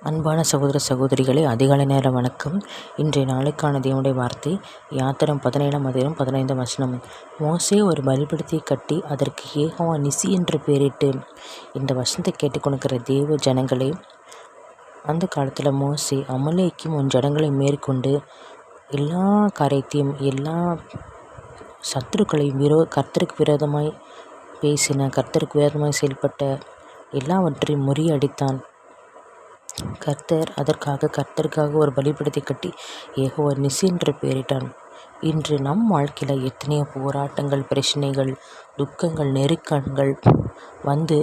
அன்பான சகோதர சகோதரிகளே, அதிகாலை நேர வணக்கம். இன்றைய நாளுக்கான தேவனுடைய வார்த்தை யாத்திரம் 17ஆம் அதிகாரம் 15ஆம் வசனம். மோசே ஒரு பலிபீடத்தை கட்டி அதற்கு யெகோவா நிசி என்று பெயரிட்டு. இந்த வசனத்தை கேட்டுக்கொண்டிருக்கிற தேவ ஜனங்களே, அந்த காலத்தில் மோசே அமலேக்கும் ஜனங்களை மேற்கொண்டு எல்லா காரியத்தையும் எல்லா சத்துருக்களையும் கர்த்தருக்கு விரோதமாய் பேசின, கர்த்தருக்கு விரோதமாய் செயல்பட்ட எல்லாவற்றையும் முறியடித்தான். கர்த்தருக்காக ஒரு பலிபீடத்தை கட்டி யெகோவா நிசி என்று பெயரிட்டான். இன்று நம் வாழ்க்கையில் எத்தனையோ போராட்டங்கள், பிரச்சனைகள், துக்கங்கள், நெருக்கங்கள் வந்து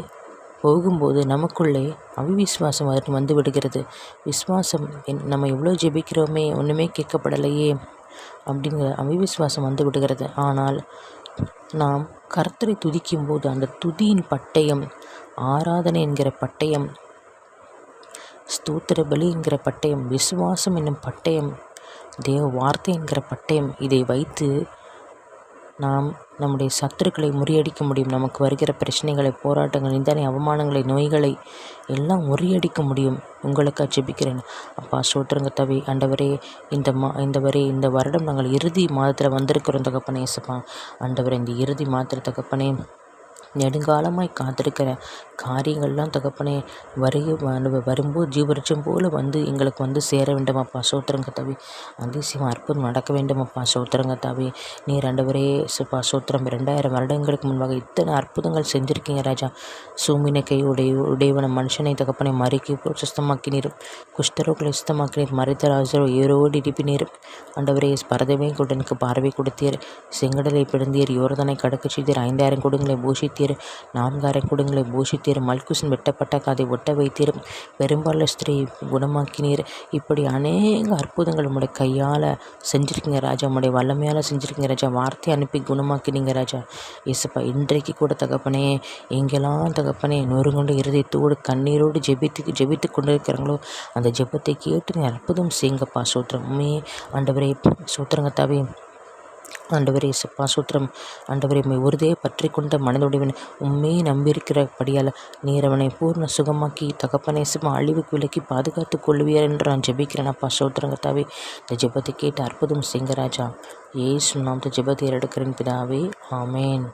போகும்போது நமக்குள்ளே அவிவிசுவாசம் வந்து விடுகிறது. விசுவாசம் நம்ம எவ்வளோ ஜெபிக்கிறோமே, ஒன்றுமே கேட்கப்படலையே அப்படிங்கிற அவிவிசுவாசம் வந்து விடுகிறது. ஆனால் நாம் கர்த்தரை துதிக்கும் போது அந்த துதியின் பட்டயம், ஆராதனை என்கிற பட்டயம், ஸ்தோத்திர பலி என்கிற பட்டயம், விசுவாசம் என்னும் பட்டயம், தேவ வார்த்தை என்கிற பட்டயம், இதை வைத்து நாம் நம்முடைய சத்துருக்களை முறியடிக்க முடியும். நமக்கு வருகிற பிரச்சனைகளை, போராட்டங்கள், நிந்தனை, அவமானங்களை, நோய்களை எல்லாம் முறியடிக்க முடியும். உங்களுக்காக ஜெபிக்கிறேன். அப்பா ஸ்தோத்திரம் கர்த்தாவே. ஆண்டவரே, இந்த வருடம் நாங்கள் இறுதி மாதத்தில் வந்திருக்கிறோம் தகப்பனே. இயேசுப்பா ஆண்டவரே, இந்த இறுதி மாதத்தில் தகப்பனே, நெடுங்காலமாய் காத்திருக்கிற காரியங்கள்லாம் தகப்பனே வரும்போது ஜீவரிச்சம் போல் வந்து எங்களுக்கு வந்து சேர வேண்டும் அப்பா. ஸ்தோத்திரம் கர்த்தாவே. அதிசயம் அற்புதம் நடக்க வேண்டும் அப்பா. ஸ்தோத்திரம் கர்த்தாவே. நீர் ஆண்டவரே சுப்பா ஸ்தோத்திரம். 2000 வருடங்களுக்கு முன்பாக இத்தனை அற்புதங்கள் செஞ்சுருக்கீங்க ராஜா. சூமினை கை உடையவன மனுஷனை தகப்பனை மறிக்கி சுத்தமாக்கினீர், குஷ்டரோக்களை சுத்தமாக்கினீர், மறைத்த ராஜரோ ஏரோடு இடிப்பினீர். ஆண்டவரே பரதவே குடனுக்கு பார்வை கொடுத்தீர், செங்கடலை பிறந்தீர், யோர்தானை கடக்க செய்தீர், 5000 குடுங்களை பூஷித்தீர், 4000 குடுங்களை பூஷித்தீர், மல்குசன் வெட்டப்பட்ட காதை ஒட்ட வைத்தீர், பெரும்பால ஸ்திரீ குணமாக்கினீர். இப்படி அநேக அற்புதங்கள் உங்களுடைய கையால் செஞ்சுருக்கீங்க ராஜா. உங்களுடைய வல்லமையால் செஞ்சுருக்கீங்க ராஜா. வார்த்தை அனுப்பி குணமாக்கினீங்க ராஜா. இயேசுப்பா இன்றைக்கு கூட தகப்பனே, எங்கெல்லாம் தகப்பனே நொறுங்கொண்டு இருதயத்தோடு கண்ணீரோடு ஜெபித்து கொண்டிருக்கிறாங்களோ அந்த ஜெபத்தை கேட்டு நீ அற்புதம் செய்யுங்கப்பா. சூத்திரமே ஆண்டவரே சூத்திரங்கத்தாவே. ஆண்டவரே சப்பா சூத்திரம். ஆண்டவரே உறுதியை பற்றி கொண்ட மனதுடையவன் உண்மையை நம்பியிருக்கிறபடியால் நீர் அவனை பூர்ண சுகமாக்கி தகப்பனே சும்மா அழிவுக்கு விலக்கி பாதுகாத்து கொள்வீர் என்று நான் ஜெபிக்கிறேன் அப்பா. சூத்திரங்கத்தாவே. இந்த ஜெபத்தை கேட்டு அற்புதம் செய்யுங்க ராஜா. ஏசு நாமத்தை ஜெபத்தை எடுக்கிறேன் பிதாவே. ஆமேன்.